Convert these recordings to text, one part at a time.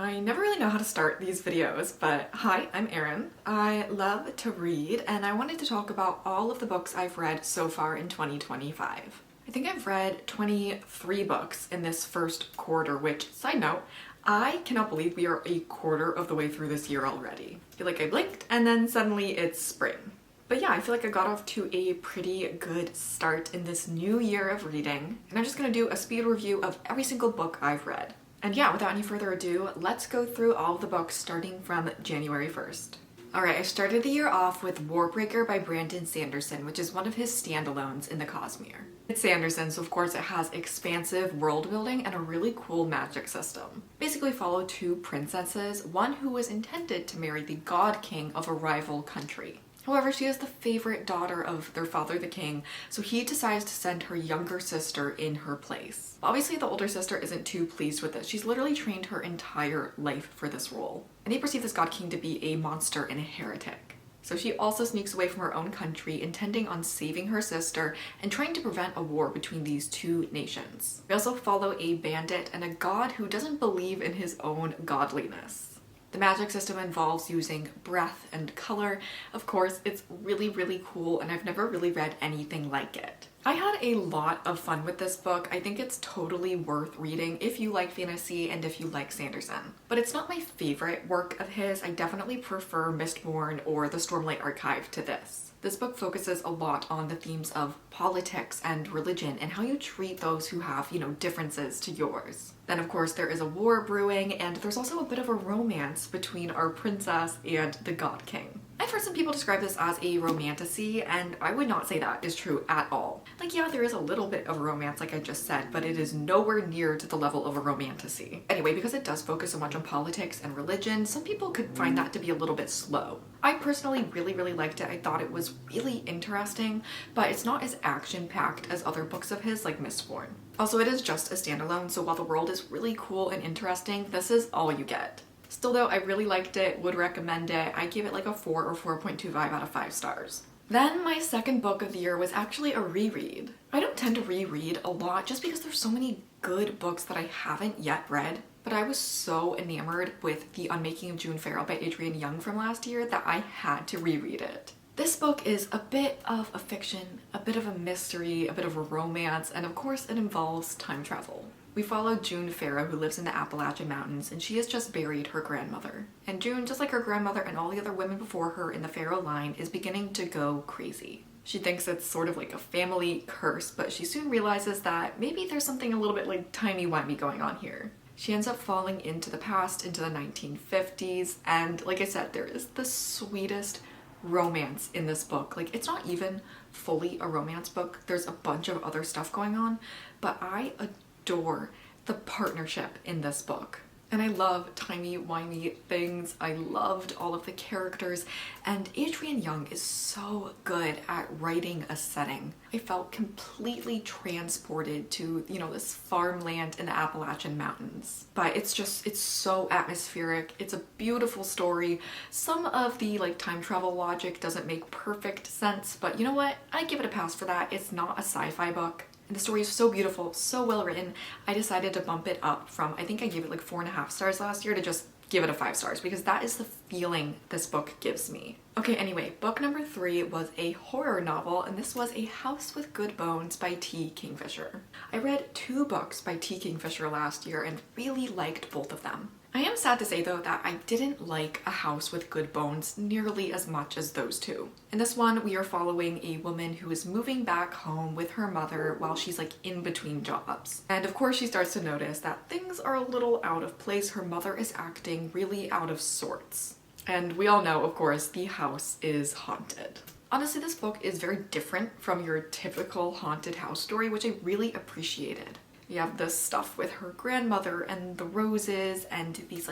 I never really know how to start these videos, but hi, I'm Erin. I love to read and I wanted to talk about all of the books I've read so far in 2025. I think I've read 23 books in this first quarter, which, side note, I cannot believe we are a quarter of the way through this year already. I feel like I blinked and then suddenly it's spring. But yeah, I feel like I got off to a pretty good start in this new year of reading, and I'm just gonna do a speed review of every single book I've read. And yeah, without any further ado, let's go through all of the books starting from January 1st. Alright, I started the year off with Warbreaker by Brandon Sanderson, which is one of his standalones in the Cosmere. It's Sanderson, so of course it has expansive world building and a really cool magic system. Basically follow two princesses, one who was intended to marry the god king of a rival country. However, she is the favorite daughter of their father, the king, so he decides to send her younger sister in her place. Obviously, the older sister isn't too pleased with this. She's literally trained her entire life for this role. And they perceive this god king to be a monster and a heretic. So she also sneaks away from her own country, intending on saving her sister and trying to prevent a war between these two nations. We also follow a bandit and a god who doesn't believe in his own godliness. The magic system involves using breath and color. Of course, it's really cool and I've never really read anything like it. I had a lot of fun with this book. I think it's totally worth reading if you like fantasy and if you like Sanderson. But it's not my favorite work of his. I definitely prefer Mistborn or the Stormlight Archive to this. This book focuses a lot on the themes of politics and religion and how you treat those who have, differences to yours. Then of course there is a war brewing and there's also a bit of a romance between our princess and the God King. I've heard some people describe this as a romantasy, and I would not say that is true at all. Like, yeah, there is a little bit of romance like I just said, but it is nowhere near to the level of a romantasy. Anyway, because it does focus so much on politics and religion, some people could find that to be a little bit slow. I personally really liked it. I thought it was really interesting, but it's not as action-packed as other books of his like Mistborn. Also, it is just a standalone, so while the world is really cool and interesting, this is all you get. Still though, I really liked it, would recommend it. I gave it like a 4 or 4.25 out of 5 stars. Then my second book of the year was actually a reread. I don't tend to reread a lot just because there's so many good books that I haven't yet read, but I was so enamored with The Unmaking of June Farrow by Adrian Young from last year that I had to reread it. This book is a bit of a fiction, a bit of a mystery, a bit of a romance, and of course it involves time travel. We follow June Farrow, who lives in the Appalachian Mountains, and she has just buried her grandmother. And June, just like her grandmother and all the other women before her in the Farrow line, is beginning to go crazy. She thinks it's sort of like a family curse, but she soon realizes that maybe there's something a little bit like timey-wimey going on here. She ends up falling into the past, into the 1950s, and like I said, there is the sweetest romance in this book. Like, it's not even fully a romance book. There's a bunch of other stuff going on, but I adore the partnership in this book. And I love timey-wimey things. I loved all of the characters, and Adrian Young is so good at writing a setting. I felt completely transported to, this farmland in the Appalachian Mountains. But it's so atmospheric. It's a beautiful story. Some of the time travel logic doesn't make perfect sense, but you know what? I give it a pass for that. It's not a sci-fi book. And the story is so beautiful, so well written. I decided to bump it up from, I think I gave it like 4.5 stars last year, to just give it a 5 stars, because that is the feeling this book gives me. Okay, anyway, book number 3 was a horror novel, and this was A House with Good Bones by T. Kingfisher. I read 2 books by T. Kingfisher last year and really liked both of them. I am sad to say though that I didn't like A House with Good Bones nearly as much as those two. In this one, we are following a woman who is moving back home with her mother while she's in between jobs. And of course she starts to notice that things are a little out of place. Her mother is acting really out of sorts. And we all know, of course, the house is haunted. Honestly, this book is very different from your typical haunted house story, which I really appreciated. You have this stuff with her grandmother and the roses and these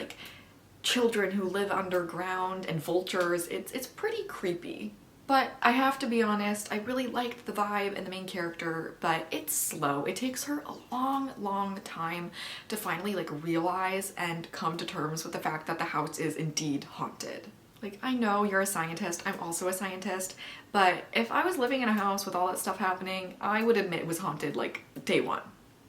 children who live underground and vultures. It's pretty creepy. But I have to be honest, I really liked the vibe and the main character, but it's slow. It takes her a long time to finally realize and come to terms with the fact that the house is indeed haunted. I know you're a scientist, I'm also a scientist, but if I was living in a house with all that stuff happening, I would admit it was haunted day one.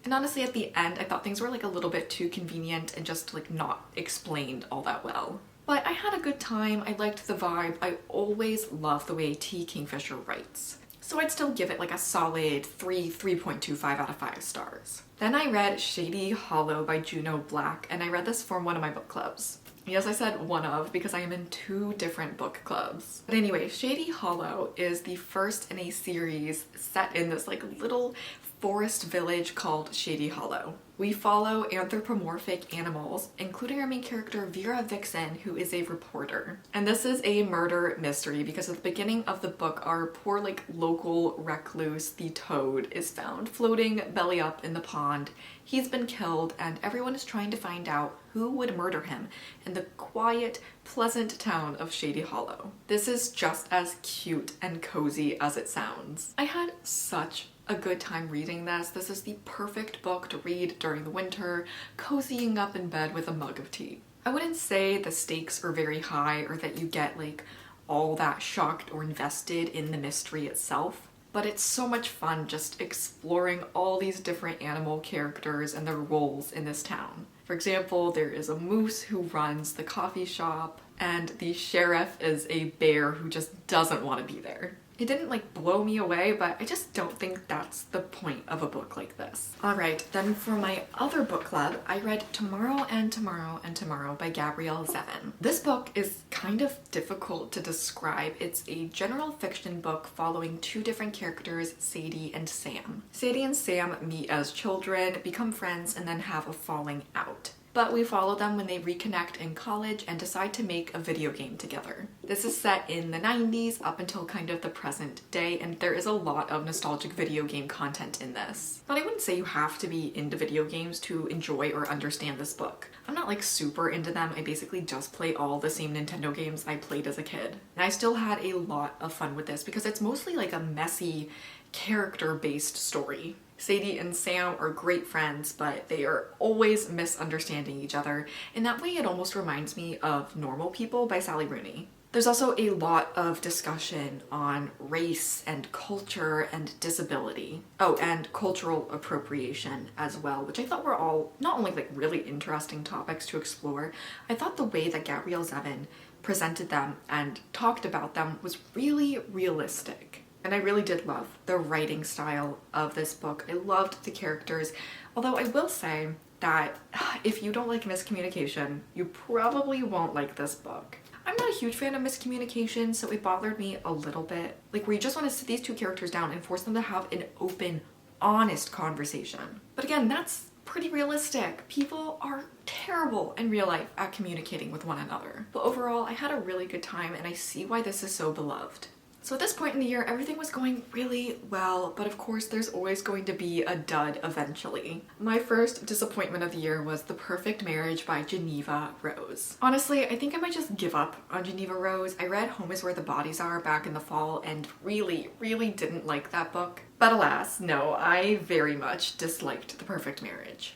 And honestly, at the end, I thought things were like a little bit too convenient and just like not explained all that well. But I had a good time. I liked the vibe. I always love the way T. Kingfisher writes. So I'd still give it like a solid 3.25 out of 5 stars. Then I read Shady Hollow by Juno Black, and I read this for one of my book clubs. Yes, I said one of because I am in 2 different book clubs. But anyway, Shady Hollow is the first in a series set in this like little forest village called Shady Hollow. We follow anthropomorphic animals, including our main character Vera Vixen, who is a reporter. And this is a murder mystery because at the beginning of the book, our poor like local recluse, the Toad, is found floating belly up in the pond. He's been killed and everyone is trying to find out who would murder him in the quiet, pleasant town of Shady Hollow. This is just as cute and cozy as it sounds. I had such a good time reading this. This is the perfect book to read during the winter, cozying up in bed with a mug of tea. I wouldn't say the stakes are very high or that you get like all that shocked or invested in the mystery itself, but it's so much fun just exploring all these different animal characters and their roles in this town. For example, there is a moose who runs the coffee shop, and the sheriff is a bear who just doesn't want to be there. It didn't like blow me away, but I just don't think that's the point of a book like this. Alright, then for my other book club, I read Tomorrow and Tomorrow and Tomorrow by Gabrielle Zevin. This book is kind of difficult to describe. It's a general fiction book following 2 different characters, Sadie and Sam. Sadie and Sam meet as children, become friends, and then have a falling out. But we follow them when they reconnect in college and decide to make a video game together. This is set in the 90s up until kind of the present day, and there is a lot of nostalgic video game content in this. But I wouldn't say you have to be into video games to enjoy or understand this book. I'm not like super into them. I basically just play all the same Nintendo games I played as a kid. And I still had a lot of fun with this because it's mostly like a messy, character-based story. Sadie and Sam are great friends, but they are always misunderstanding each other. In that way, it almost reminds me of Normal People by Sally Rooney. There's also a lot of discussion on race and culture and disability. Oh, and cultural appropriation as well, which I thought were all not only like really interesting topics to explore, I thought the way that Gabrielle Zevin presented them and talked about them was really realistic. And I really did love the writing style of this book. I loved the characters, although I will say that if you don't like miscommunication, you probably won't like this book. I'm not a huge fan of miscommunication, so it bothered me a little bit. Like where you just want to sit these 2 characters down and force them to have an open, honest conversation. But again, that's pretty realistic. People are terrible in real life at communicating with one another. But overall, I had a really good time and I see why this is so beloved. So at this point in the year, everything was going really well, but of course there's always going to be a dud eventually. My first disappointment of the year was The Perfect Marriage by Geneva Rose. Honestly, I think I might just give up on Geneva Rose. I read Home is Where the Bodies Are back in the fall and really didn't like that book. But alas, no, I very much disliked The Perfect Marriage.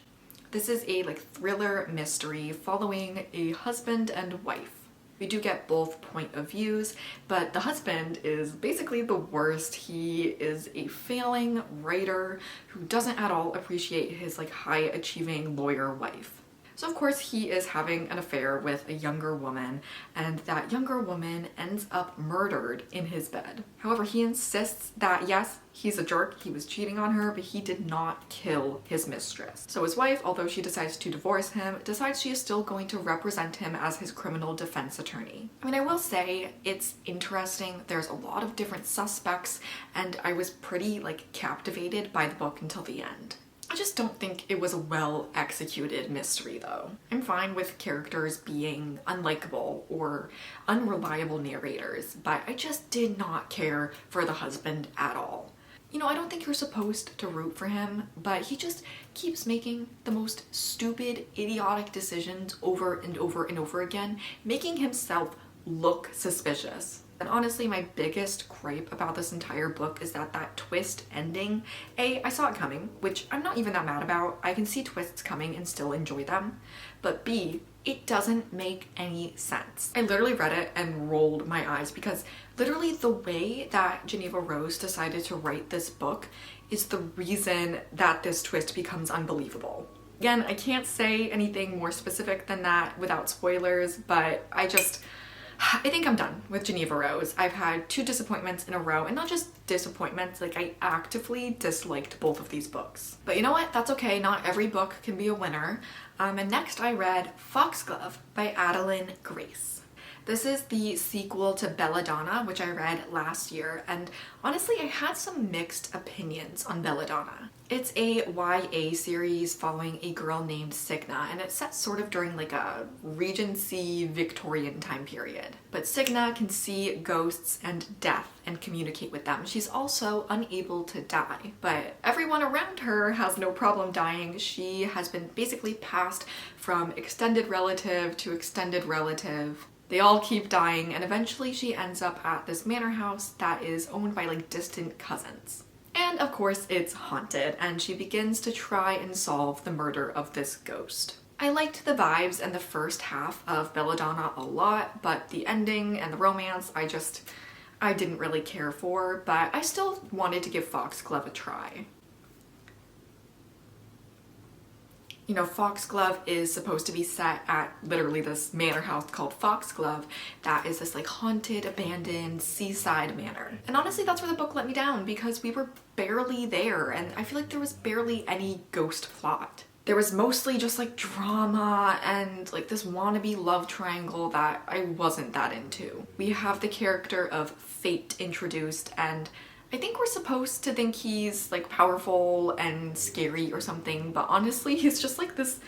This is a like thriller mystery following a husband and wife. We do get both point of views, but the husband is basically the worst. He is a failing writer who doesn't at all appreciate his like high achieving lawyer wife. So of course he is having an affair with a younger woman, and that younger woman ends up murdered in his bed. However, he insists that yes, he's a jerk, he was cheating on her, but he did not kill his mistress. So his wife, although she decides to divorce him, decides she is still going to represent him as his criminal defense attorney. I mean, I will say it's interesting. There's a lot of different suspects, and I was pretty like captivated by the book until the end. I just don't think it was a well executed mystery though. I'm fine with characters being unlikable or unreliable narrators, but I just did not care for the husband at all. You know, I don't think you're supposed to root for him, but he just keeps making the most stupid, idiotic decisions over and over and over again, making himself look suspicious. And honestly, my biggest gripe about this entire book is that twist ending, A, I saw it coming, which I'm not even that mad about. I can see twists coming and still enjoy them. But B, it doesn't make any sense. I literally read it and rolled my eyes because literally the way that Geneva Rose decided to write this book is the reason that this twist becomes unbelievable. Again, I can't say anything more specific than that without spoilers, but I think I'm done with Geneva Rose. I've had 2 disappointments in a row, and not just disappointments, like I actively disliked both of these books. But you know what? That's okay. Not every book can be a winner. And next I read Foxglove by Adalyn Grace. This is the sequel to Belladonna, which I read last year, and honestly I had some mixed opinions on Belladonna. It's a YA series following a girl named Signa, and it's set sort of during like a Regency Victorian time period. But Signa can see ghosts and death and communicate with them. She's also unable to die, but everyone around her has no problem dying. She has been basically passed from extended relative to extended relative. They all keep dying, and eventually she ends up at this manor house that is owned by like distant cousins. And of course it's haunted, and she begins to try and solve the murder of this ghost. I liked the vibes and the first half of Belladonna a lot, but the ending and the romance I didn't really care for, but I still wanted to give Foxglove a try. You know, Foxglove is supposed to be set at literally this manor house called Foxglove that is this like haunted, abandoned seaside manor. And honestly, that's where the book let me down, because we were barely there, and I feel like there was barely any ghost plot. There was mostly just like drama and like this wannabe love triangle that I wasn't that into. We have the character of Fate introduced, and I think we're supposed to think he's like powerful and scary or something, but honestly he's just like this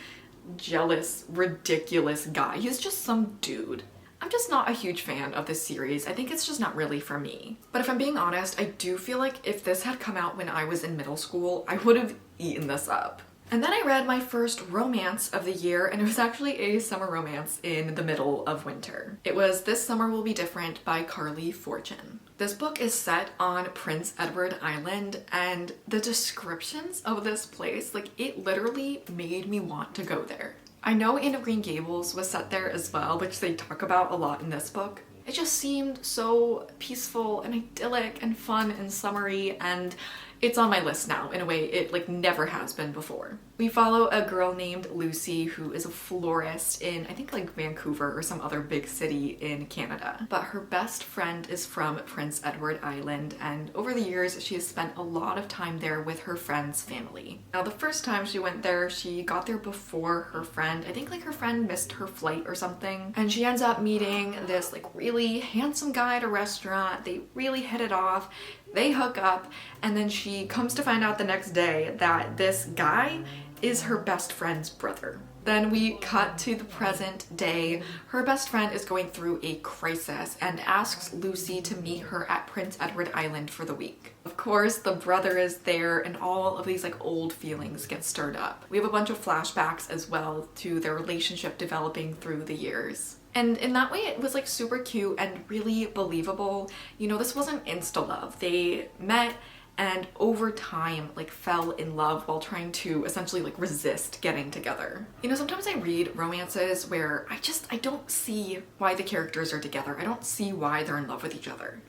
jealous, ridiculous guy. He's just some dude. I'm just not a huge fan of this series. I think it's just not really for me. But if I'm being honest, I do feel like if this had come out when I was in middle school, I would have eaten this up. And then I read my first romance of the year, and it was actually a summer romance in the middle of winter. It was This Summer Will Be Different by Carly Fortune. This book is set on Prince Edward Island, and the descriptions of this place, like it literally made me want to go there. I know Anne of Green Gables was set there as well, which they talk about a lot in this book. It just seemed so peaceful and idyllic and fun and summery, and it's on my list now in a way it like never has been before. We follow a girl named Lucy who is a florist in I think like Vancouver or some other big city in Canada. But her best friend is from Prince Edward Island, and over the years she has spent a lot of time there with her friend's family. Now the first time she went there, she got there before her friend. I think like her friend missed her flight or something, and she ends up meeting this like really handsome guy at a restaurant. They really hit it off. They hook up, and then she comes to find out the next day that this guy is her best friend's brother. Then we cut to the present day. Her best friend is going through a crisis and asks Lucy to meet her at Prince Edward Island for the week. Of course, the brother is there, and all of these like old feelings get stirred up. We have a bunch of flashbacks as well to their relationship developing through the years. And in that way, it was like super cute and really believable. You know, this wasn't insta-love. They met and over time like fell in love while trying to essentially like resist getting together. You know, sometimes I read romances where I don't see why the characters are together. I don't see why they're in love with each other.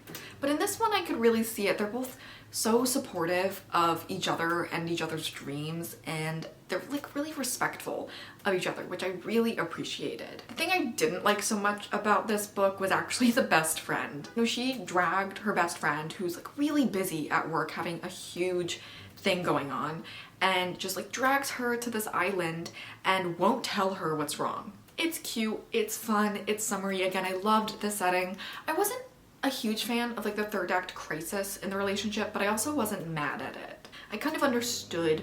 But in this one, I could really see it. They're both so supportive of each other and each other's dreams, and they're like really respectful of each other, which I really appreciated. The thing I didn't like so much about this book was actually the best friend. You know, she dragged her best friend, who's like really busy at work having a huge thing going on, and just like drags her to this island and won't tell her what's wrong. It's cute, it's fun, it's summery. Again, I loved the setting. I wasn't a huge fan of like the third act crisis in the relationship, but I also wasn't mad at it. I kind of understood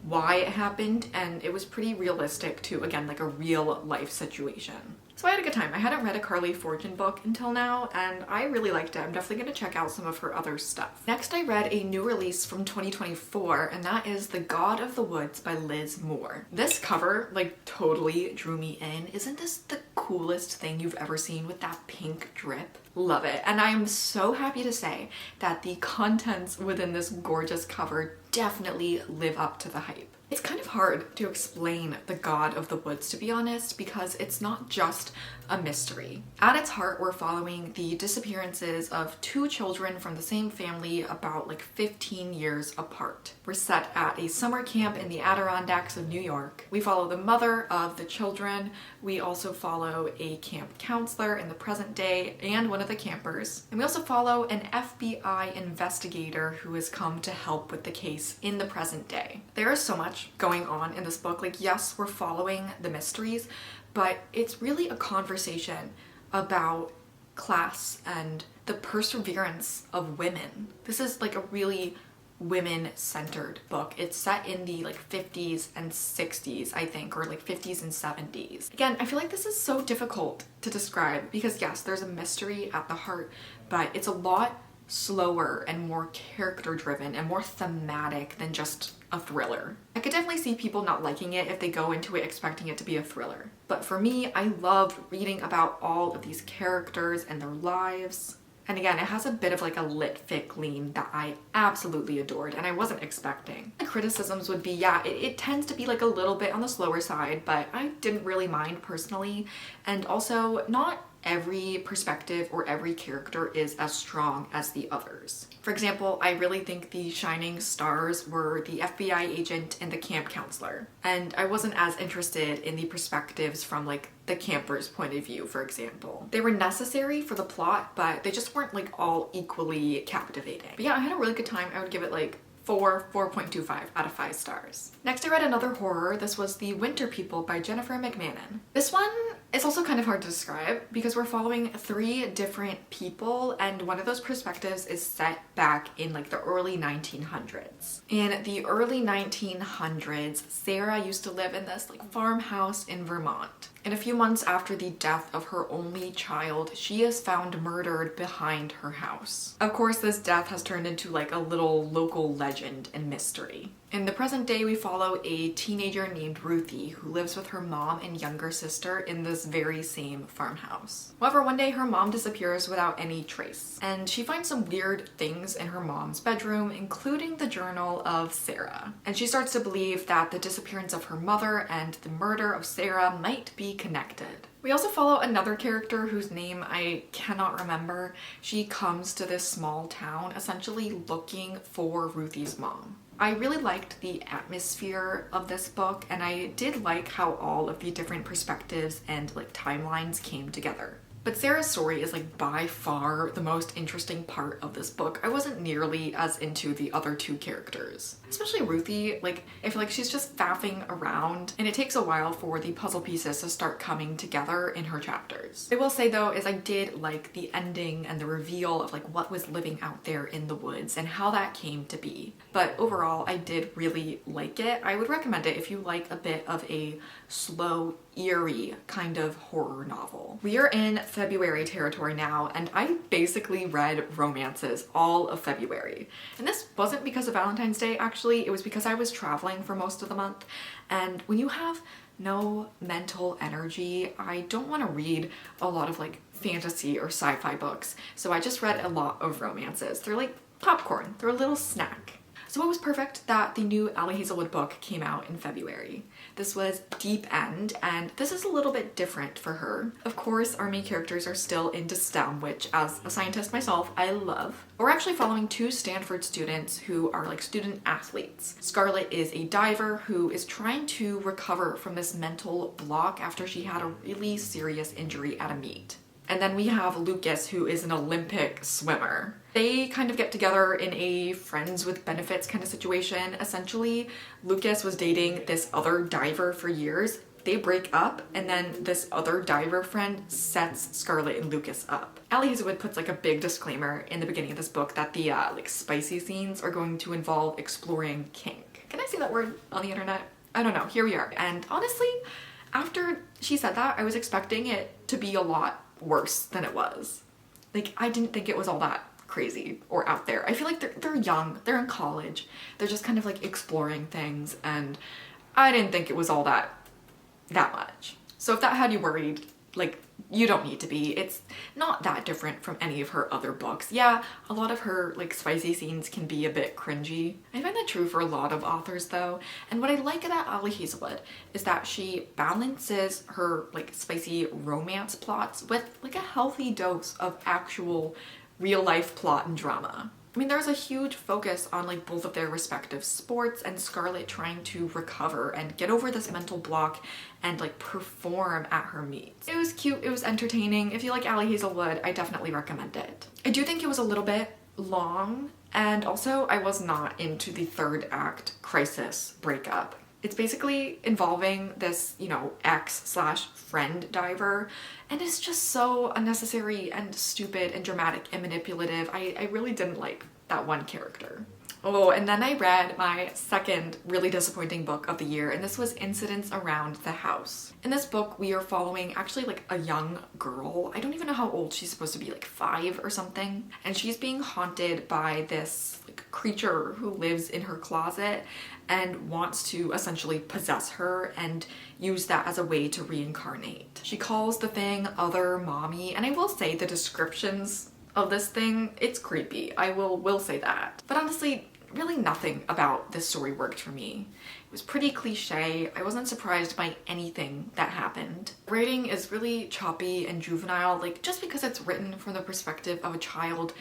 why it happened, and it was pretty realistic to, again, like a real life situation. So I had a good time. I hadn't read a Carly Fortune book until now, and I really liked it. I'm definitely going to check out some of her other stuff. Next, I read a new release from 2024, and that is The God of the Woods by Liz Moore. This cover, like, totally drew me in. Isn't this the coolest thing you've ever seen with that pink drip? Love it. And I'm so happy to say that the contents within this gorgeous cover definitely live up to the hype. It's kind of hard to explain the God of the Woods, to be honest, because it's not just a mystery. At its heart, we're following the disappearances of two children from the same family about like 15 years apart. We're set at a summer camp in the Adirondacks of New York. We follow the mother of the children. We also follow a camp counselor in the present day and one of the campers. And we also follow an FBI investigator who has come to help with the case in the present day. There is so much going on in this book. Like, yes, we're following the mysteries, but it's really a conversation about class and the perseverance of women. This is like a really women-centered book. It's set in the like 50s and 60s, I think, or like 50s and 70s. Again, I feel like this is so difficult to describe because yes, there's a mystery at the heart, but it's a lot slower and more character driven and more thematic than just a thriller. I could definitely see people not liking it if they go into it expecting it to be a thriller. But for me, I loved reading about all of these characters and their lives. And again, it has a bit of like a lit fic lean that I absolutely adored and I wasn't expecting. The criticisms would be, yeah, it tends to be like a little bit on the slower side, but I didn't really mind personally. And also, not every perspective or every character is as strong as the others. For example, I really think the shining stars were the FBI agent and the camp counselor. And I wasn't as interested in the perspectives from like the camper's point of view, for example. They were necessary for the plot, but they just weren't like all equally captivating. But yeah, I had a really good time. I would give it like 4.25 out of 5 stars. Next, I read another horror. This was The Winter People by Jennifer McMahon. This one is also kind of hard to describe because we're following 3 different people and one of those perspectives is set back in like the early 1900s. In the early 1900s, Sarah used to live in this like farmhouse in Vermont. And a few months after the death of her only child, she is found murdered behind her house. Of course, this death has turned into like a little local legend and mystery. In the present day, we follow a teenager named Ruthie who lives with her mom and younger sister in this very same farmhouse. However, one day her mom disappears without any trace, and she finds some weird things in her mom's bedroom, including the journal of Sarah. And she starts to believe that the disappearance of her mother and the murder of Sarah might be connected. We also follow another character whose name I cannot remember. She comes to this small town essentially looking for Ruthie's mom. I really liked the atmosphere of this book, and I did like how all of the different perspectives and like timelines came together. But Sarah's story is like by far the most interesting part of this book. I wasn't nearly as into the other 2 characters. Especially Ruthie, like I feel like she's just faffing around and it takes a while for the puzzle pieces to start coming together in her chapters. I will say though is I did like the ending and the reveal of like what was living out there in the woods and how that came to be. But overall, I did really like it. I would recommend it if you like a bit of a slow, eerie kind of horror novel. We are in February territory now, and I basically read romances all of February. And this wasn't because of Valentine's Day, actually. It was because I was traveling for most of the month, and when you have no mental energy, I don't want to read a lot of like fantasy or sci-fi books, so I just read a lot of romances. They're like popcorn. They're a little snack. So it was perfect that the new Ali Hazelwood book came out in February. This was Deep End, and this is a little bit different for her. Of course, our main characters are still into STEM, which as a scientist myself, I love. We're actually following 2 Stanford students who are like student athletes. Scarlett is a diver who is trying to recover from this mental block after she had a really serious injury at a meet. And then we have Lucas, who is an Olympic swimmer. They kind of get together in a friends with benefits kind of situation. Essentially, Lucas was dating this other diver for years. They break up, and then this other diver friend sets Scarlett and Lucas up. Ali Hazelwood puts like a big disclaimer in the beginning of this book that the like spicy scenes are going to involve exploring kink. Can I say that word on the internet? I don't know, here we are. And honestly, after she said that, I was expecting it to be a lot worse than it was. Like, I didn't think it was all that crazy or out there. I feel like they're young, they're in college, they're just kind of like exploring things, and I didn't think it was all that much. So if that had you worried, Like, you don't need to be. It's not that different from any of her other books. Yeah, a lot of her like spicy scenes can be a bit cringy. I find that true for a lot of authors though. And what I like about Ali Hazelwood is that she balances her like spicy romance plots with like a healthy dose of actual real life plot and drama. I mean, there's a huge focus on like both of their respective sports and Scarlett trying to recover and get over this mental block and like perform at her meets. It was cute, it was entertaining. If you like Ali Hazelwood, I definitely recommend it. I do think it was a little bit long, and also I was not into the third act crisis breakup. It's basically involving this, you know, ex/friend diver, and it's just so unnecessary and stupid and dramatic and manipulative. I really didn't like that one character. Oh, and then I read my second really disappointing book of the year, and this was Incidents Around the House. In this book, we are following actually like a young girl. I don't even know how old she's supposed to be, like 5 or something. And she's being haunted by this like creature who lives in her closet and wants to essentially possess her and use that as a way to reincarnate. She calls the thing Other Mommy, and I will say the descriptions of this thing, it's creepy. I will say that. But honestly, really nothing about this story worked for me. It was pretty cliche. I wasn't surprised by anything that happened. Writing is really choppy and juvenile. Like, just because it's written from the perspective of a child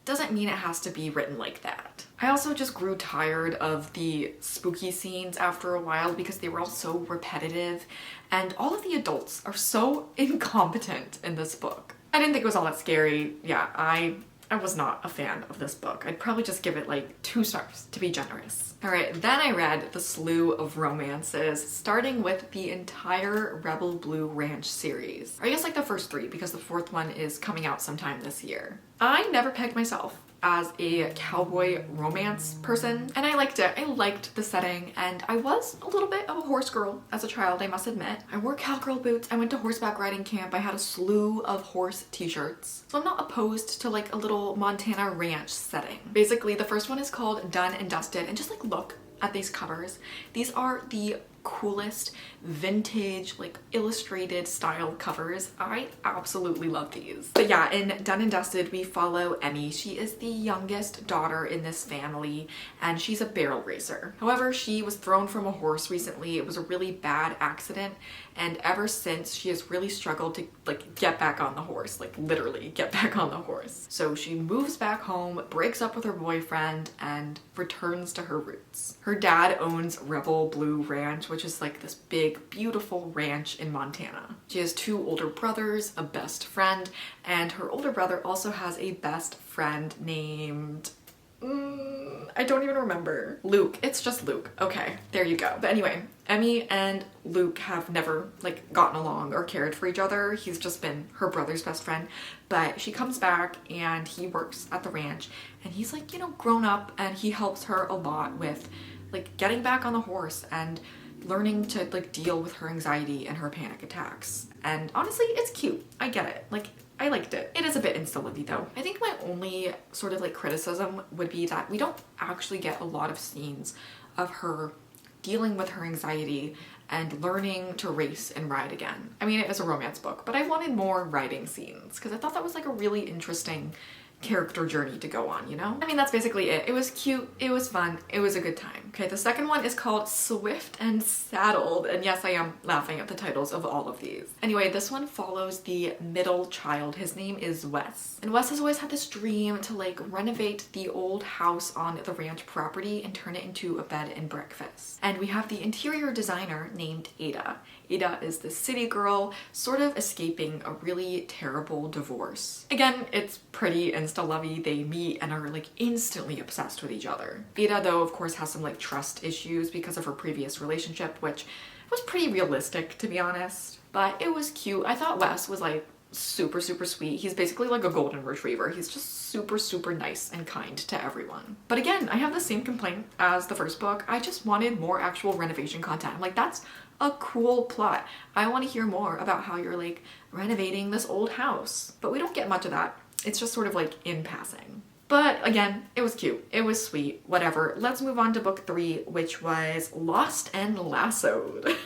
doesn't mean it has to be written like that. I also just grew tired of the spooky scenes after a while because they were all so repetitive, and all of the adults are so incompetent in this book. I didn't think it was all that scary. Yeah, I was not a fan of this book. I'd probably just give it like 2 stars to be generous. All right, then I read the slew of romances, starting with the entire Rebel Blue Ranch series. Or I guess like the first 3, because the 4th one is coming out sometime this year. I never pegged myself as a cowboy romance person, and I liked it. I liked the setting, and I was a little bit of a horse girl as a child, I must admit. I wore cowgirl boots, I went to horseback riding camp, I had a slew of horse t-shirts. So I'm not opposed to like a little Montana ranch setting. Basically, the first one is called Done and Dusted, and just like look at these covers. These are the coolest vintage like illustrated style covers. I absolutely love these. But yeah, in Done and Dusted we follow Emmy. She is the youngest daughter in this family, and she's a barrel racer. However, she was thrown from a horse recently. It was a really bad accident, and ever since she has really struggled to like get back on the horse, like literally get back on the horse. So she moves back home, breaks up with her boyfriend, and returns to her roots. Her dad owns Rebel Blue Ranch, which is like this big, beautiful ranch in Montana. She has 2 older brothers, a best friend, and her older brother also has a best friend named... I don't even remember. Luke. It's just Luke. Okay, there you go. But anyway, Emmy and Luke have never like gotten along or cared for each other. He's just been her brother's best friend. But she comes back and he works at the ranch, and he's like, you know, grown up, and he helps her a lot with like getting back on the horse and learning to like deal with her anxiety and her panic attacks. And honestly, it's cute. I get it. Like, I liked it. It is a bit insta-livey though. I think my only sort of like criticism would be that we don't actually get a lot of scenes of her dealing with her anxiety and learning to race and ride again. I mean, it is a romance book, but I wanted more riding scenes because I thought that was like a really interesting character journey to go on, you know? I mean, that's basically it. It was cute, it was fun, it was a good time. Okay, the second one is called Swift and Saddled, and yes, I am laughing at the titles of all of these. Anyway, this one follows the middle child. His name is Wes. And Wes has always had this dream to like renovate the old house on the ranch property and turn it into a bed and breakfast. And we have the interior designer named Ada. Ada is the city girl, sort of escaping a really terrible divorce. Again, it's pretty insta-lovey. They meet and are like instantly obsessed with each other. Ada, though, of course, has some like trust issues because of her previous relationship, which was pretty realistic, to be honest. But it was cute. I thought Wes was like super, super sweet. He's basically like a golden retriever. He's just super, super nice and kind to everyone. But again, I have the same complaint as the first book. I just wanted more actual renovation content. I'm like, that's a cool plot. I want to hear more about how you're like renovating this old house. But we don't get much of that. It's just sort of like in passing. But again, it was cute. It was sweet. Whatever. Let's move on to book 3, which was Lost and Lassoed.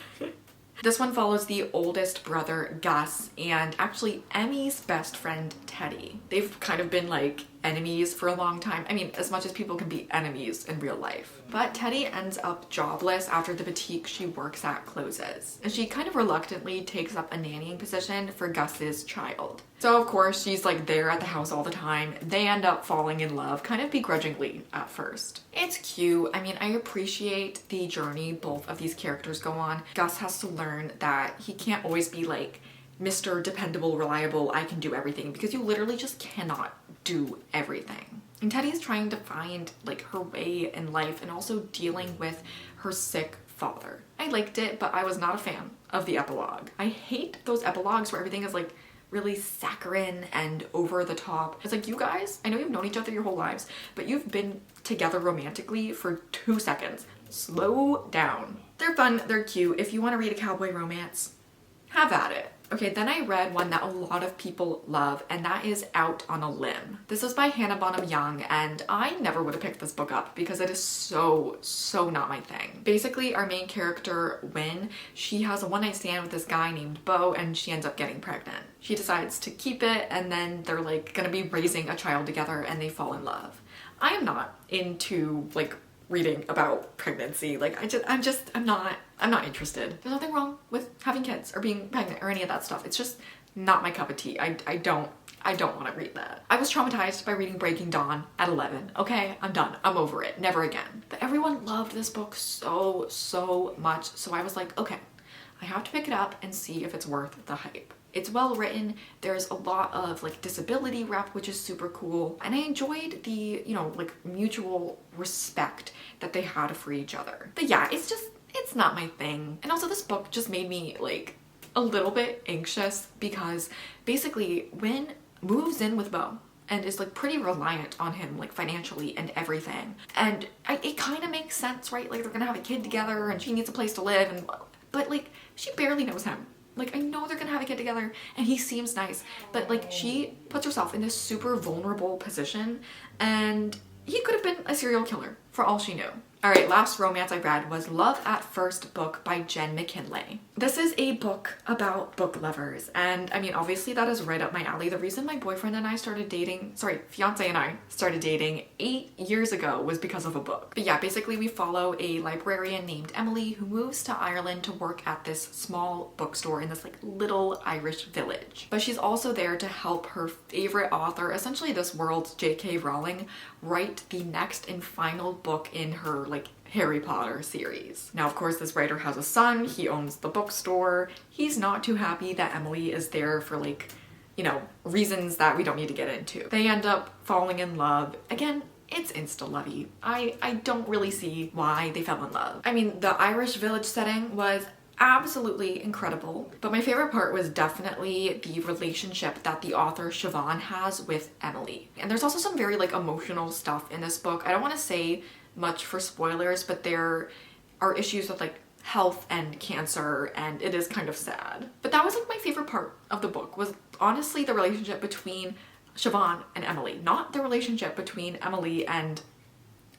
This one follows the oldest brother, Gus, and actually Emmy's best friend, Teddy. They've kind of been like enemies for a long time. I mean, as much as people can be enemies in real life. But Teddy ends up jobless after the boutique she works at closes. And she kind of reluctantly takes up a nannying position for Gus's child. So of course, she's like there at the house all the time. They end up falling in love, kind of begrudgingly at first. It's cute. I mean, I appreciate the journey both of these characters go on. Gus has to learn that he can't always be like Mr. Dependable, reliable, I can do everything, because you literally just cannot do everything. And Teddy's trying to find like her way in life and also dealing with her sick father. I liked it, but I was not a fan of the epilogue. I hate those epilogues where everything is like really saccharine and over the top. It's like, you guys, I know you've known each other your whole lives, but you've been together romantically for 2 seconds. Slow down. They're fun, they're cute. If you want to read a cowboy romance, have at it. Okay, then I read one that a lot of people love, and that is Out on a Limb. This is by Hannah Bonham Young, and I never would have picked this book up because it is so not my thing. Basically, our main character, Wynn, she has a one-night stand with this guy named Beau, and she ends up getting pregnant. She decides to keep it, and then they're like gonna be raising a child together, and they fall in love. I am not into like reading about pregnancy. Like I'm not interested. There's nothing wrong with having kids or being pregnant or any of that stuff. It's just not my cup of tea. I don't want to read that. I was traumatized by reading Breaking Dawn at 11. Okay, I'm done. I'm over it. Never again. But everyone loved this book so much. So I was like, okay, I have to pick it up and see if it's worth the hype. It's well written. There's a lot of like disability rep, which is super cool. And I enjoyed the, you know, like mutual respect that they had for each other. But yeah, it's not my thing. And also this book just made me like a little bit anxious because basically Wynn moves in with Beau and is like pretty reliant on him like financially and everything. And it kind of makes sense, right? Like they're gonna have a kid together and she needs a place to live, but like she barely knows him. Like, I know they're gonna have a kid together and he seems nice, but like she puts herself in this super vulnerable position and he could have been a serial killer for all she knew. All right, last romance I read was Love at First Book by Jen McKinley. This is a book about book lovers, and I mean, obviously that is right up my alley. The reason my boyfriend and I started dating, fiance and I started dating 8 years ago was because of a book. But yeah, basically we follow a librarian named Emily who moves to Ireland to work at this small bookstore in this like little Irish village. But she's also there to help her favorite author, essentially this world's J.K. Rowling, write the next and final book in her like Harry Potter series. Now, of course, this writer has a son, he owns the bookstore. He's not too happy that Emily is there for like, you know, reasons that we don't need to get into. They end up falling in love. Again, it's insta-lovey. I don't really see why they fell in love. I mean, the Irish village setting was absolutely incredible, but my favorite part was definitely the relationship that the author Siobhan has with Emily. And there's also some very like emotional stuff in this book. I don't want to say much for spoilers, but there are issues with like health and cancer, and it is kind of sad. But that was like my favorite part of the book, was honestly the relationship between Siobhan and Emily, not the relationship between Emily and,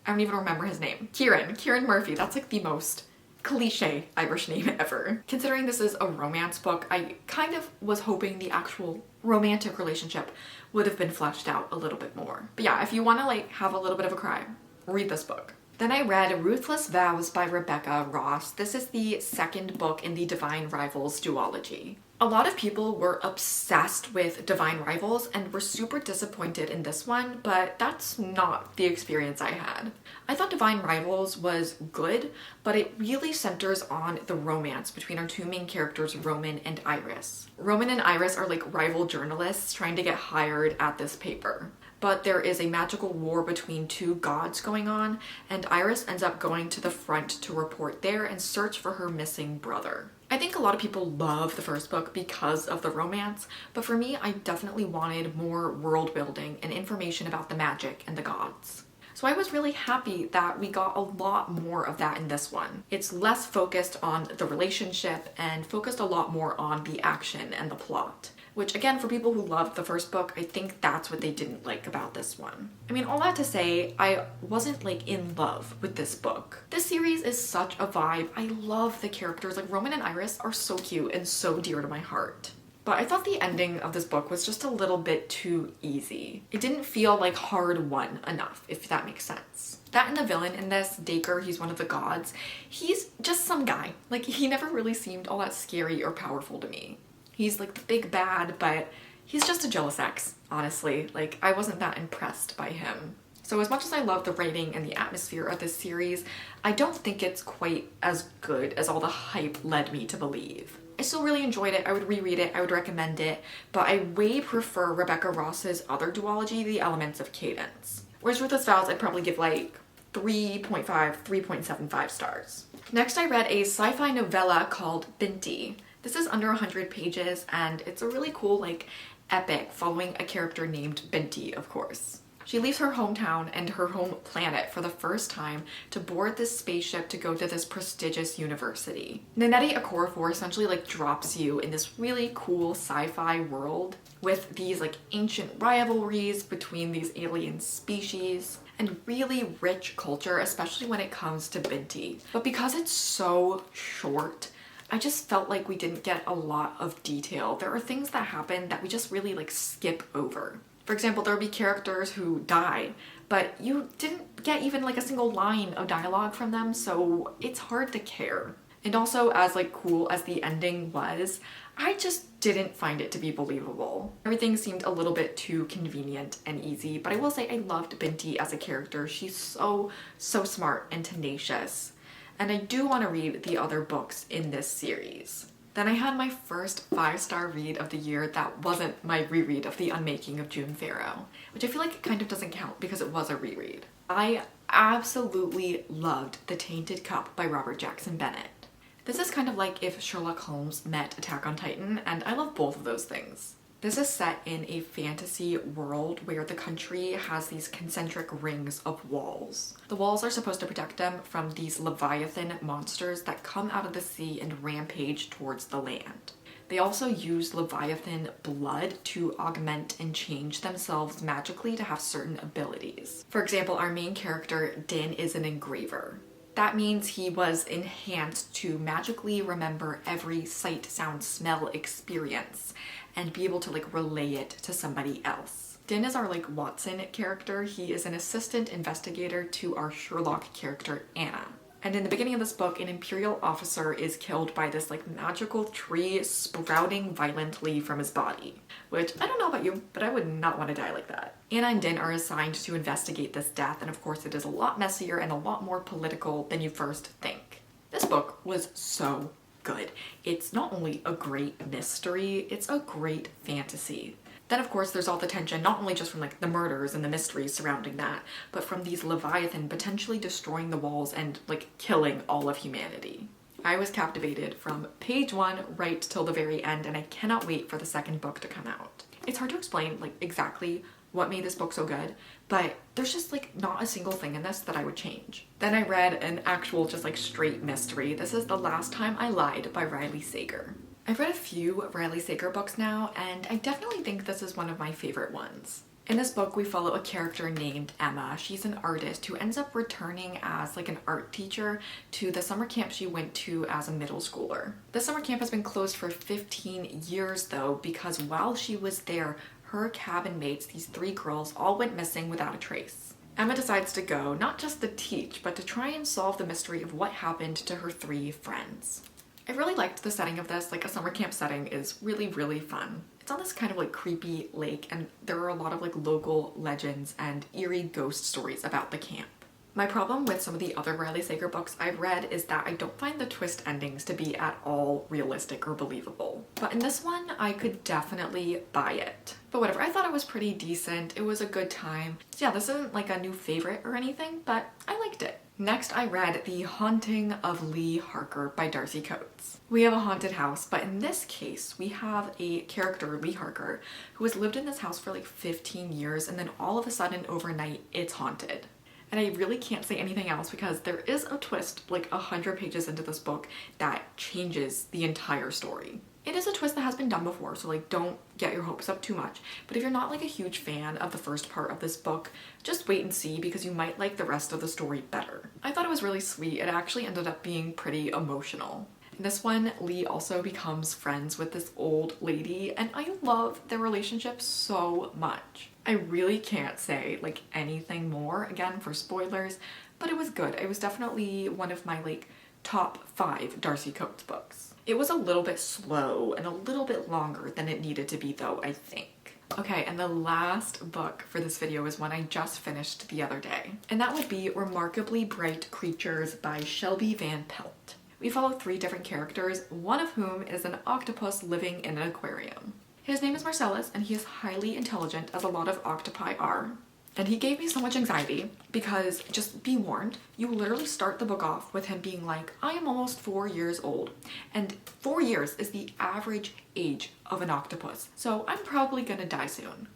I don't even remember his name, Kieran Murphy. That's like the most cliche Irish name ever. Considering this is a romance book, I kind of was hoping the actual romantic relationship would have been fleshed out a little bit more. But yeah, if you want to like have a little bit of a cry, read this book. Then I read Ruthless Vows by Rebecca Ross. This is the second book in the Divine Rivals duology. A lot of people were obsessed with Divine Rivals and were super disappointed in this one, but that's not the experience I had. I thought Divine Rivals was good, but it really centers on the romance between our two main characters, Roman and Iris. Roman and Iris are like rival journalists trying to get hired at this paper. But there is a magical war between two gods going on, and Iris ends up going to the front to report there and search for her missing brother. I think a lot of people love the first book because of the romance, but for me, I definitely wanted more world building and information about the magic and the gods. So I was really happy that we got a lot more of that in this one. It's less focused on the relationship and focused a lot more on the action and the plot. which again, for people who loved the first book, I think that's what they didn't like about this one. I mean, all that to say, I wasn't like in love with this book. This series is such a vibe. I love the characters. Like Roman and Iris are so cute and so dear to my heart. But I thought the ending of this book was just a little bit too easy. It didn't feel like hard won enough, if that makes sense. That and the villain in this, Dacre, he's one of the gods, he's just some guy. Like, he never really seemed all that scary or powerful to me. He's like the big bad, but he's just a jealous ex, honestly. Like, I wasn't that impressed by him. So as much as I love the writing and the atmosphere of this series, I don't think it's quite as good as all the hype led me to believe. I still really enjoyed it. I would reread it. I would recommend it. But I way prefer Rebecca Ross's other duology, The Elements of Cadence. Whereas Ruthless Vows, I'd probably give like 3.5, 3.75 stars. Next, I read a sci-fi novella called Binti. This is under 100 pages, and it's a really cool, like, epic following a character named Binti, of course. She leaves her hometown and her home planet for the first time to board this spaceship to go to this prestigious university. Nanette Okorafor essentially like drops you in this really cool sci-fi world with these like ancient rivalries between these alien species and really rich culture, especially when it comes to Binti. But because it's so short, I just felt like we didn't get a lot of detail. There are things that happen that we just really like skip over. For example, there would be characters who died, but you didn't get even like a single line of dialogue from them, so it's hard to care. And also, as like cool as the ending was, I just didn't find it to be believable. Everything seemed a little bit too convenient and easy, but I will say I loved Binti as a character. She's so smart and tenacious. And I do want to read the other books in this series. Then I had my first 5-star read of the year that wasn't my reread of The Unmaking of June Farrow, which I feel like it kind of doesn't count because it was a reread. I absolutely loved The Tainted Cup by Robert Jackson Bennett. This is kind of like if Sherlock Holmes met Attack on Titan, and I love both of those things. This is set in a fantasy world where the country has these concentric rings of walls. The walls are supposed to protect them from these leviathan monsters that come out of the sea and rampage towards the land. They also use leviathan blood to augment and change themselves magically to have certain abilities. For example, our main character, Din, is an engraver. That means he was enhanced to magically remember every sight, sound, smell experience and be able to like relay it to somebody else. Din is our like Watson character. He is an assistant investigator to our Sherlock character, Anna. And in the beginning of this book, an Imperial officer is killed by this like magical tree sprouting violently from his body. Which, I don't know about you, but I would not want to die like that. Anna and Din are assigned to investigate this death, and of course it is a lot messier and a lot more political than you first think. This book was so good. It's not only a great mystery, it's a great fantasy. Then of course there's all the tension, not only just from like the murders and the mysteries surrounding that, but from these leviathan potentially destroying the walls and like killing all of humanity. I was captivated from page 1 right till the very end, and I cannot wait for the second book to come out. It's hard to explain like exactly what made this book so good, but there's just like not a single thing in this that I would change. Then I read an actual just like straight mystery. This is The Last Time I Lied by Riley Sager. I've read a few Riley Sager books now, and I definitely think this is one of my favorite ones. In this book, we follow a character named Emma. She's an artist who ends up returning as like an art teacher to the summer camp she went to as a middle schooler. The summer camp has been closed for 15 years though, because while she was there, her cabin mates, these 3 girls, all went missing without a trace. Emma decides to go, not just to teach, but to try and solve the mystery of what happened to her 3 friends. I really liked the setting of this. Like, a summer camp setting is really fun. It's on this kind of like creepy lake, and there are a lot of like local legends and eerie ghost stories about the camp. My problem with some of the other Riley Sager books I've read is that I don't find the twist endings to be at all realistic or believable. But in this one, I could definitely buy it. But whatever, I thought it was pretty decent. It was a good time. So yeah, this isn't like a new favorite or anything, but I liked it. Next, I read The Haunting of Leigh Harker by Darcy Coates. We have a haunted house, but in this case, we have a character, Leigh Harker, who has lived in this house for like 15 years, and then all of a sudden, overnight, it's haunted. And I really can't say anything else because there is a twist like 100 pages into this book that changes the entire story. It is a twist that has been done before, so like don't get your hopes up too much. But if you're not like a huge fan of the first part of this book, just wait and see because you might like the rest of the story better. I thought it was really sweet. It actually ended up being pretty emotional. In this one, Leigh also becomes friends with this old lady, and I love their relationship so much. I really can't say like anything more, again for spoilers, but it was good. It was definitely one of my like top 5 Darcy Coates books. It was a little bit slow and a little bit longer than it needed to be though, I think. Okay, and the last book for this video is one I just finished the other day, and that would be Remarkably Bright Creatures by Shelby Van Pelt. We follow 3 different characters, one of whom is an octopus living in an aquarium. His name is Marcellus, and he is highly intelligent, as a lot of octopi are. And he gave me so much anxiety because, just be warned, you literally start the book off with him being like, I am almost 4 years old. And 4 years is the average age of an octopus. So I'm probably gonna die soon.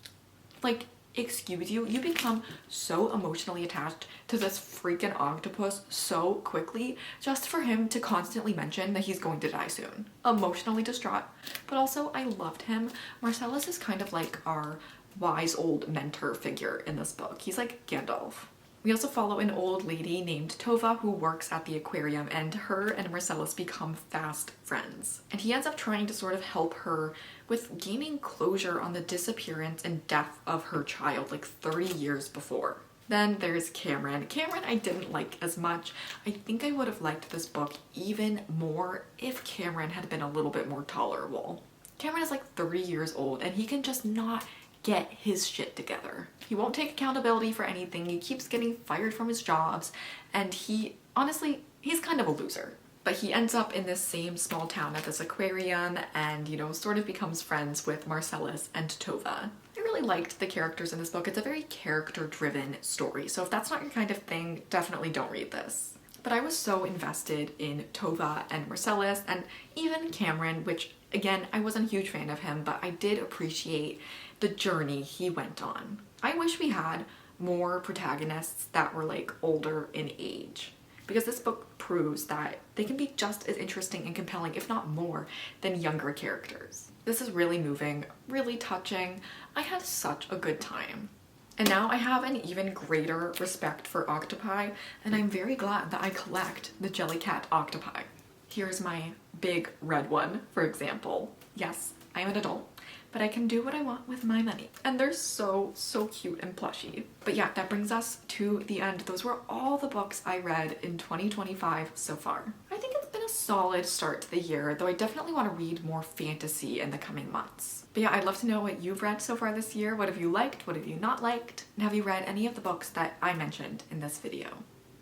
Like, excuse you, you become so emotionally attached to this freaking octopus so quickly just for him to constantly mention that he's going to die soon. Emotionally distraught. But also, I loved him. Marcellus is kind of like our wise old mentor figure in this book. He's like Gandalf. We also follow an old lady named Tova who works at the aquarium, and her and Marcellus become fast friends. And he ends up trying to sort of help her with gaining closure on the disappearance and death of her child like 30 years before. Then there's Cameron. Cameron I didn't like as much. I think I would have liked this book even more if Cameron had been a little bit more tolerable. Cameron is like 30 years old and he can just not get his shit together. He won't take accountability for anything. He keeps getting fired from his jobs, and honestly, he's kind of a loser. But he ends up in this same small town at this aquarium and, you know, sort of becomes friends with Marcellus and Tova. I really liked the characters in this book. It's a very character-driven story, so if that's not your kind of thing, definitely don't read this. But I was so invested in Tova and Marcellus and even Cameron, which again, I wasn't a huge fan of him, but I did appreciate the journey he went on. I wish we had more protagonists that were like older in age, because this book proves that they can be just as interesting and compelling, if not more, than younger characters. This is really moving, really touching. I had such a good time. And now I have an even greater respect for octopi, and I'm very glad that I collect the jellycat octopi. Here's my big red one, for example. Yes, I am an adult, but I can do what I want with my money. And they're so, so cute and plushy. But yeah, that brings us to the end. Those were all the books I read in 2025 so far. I think it's been a solid start to the year, though I definitely want to read more fantasy in the coming months. But yeah, I'd love to know what you've read so far this year. What have you liked? What have you not liked? And have you read any of the books that I mentioned in this video?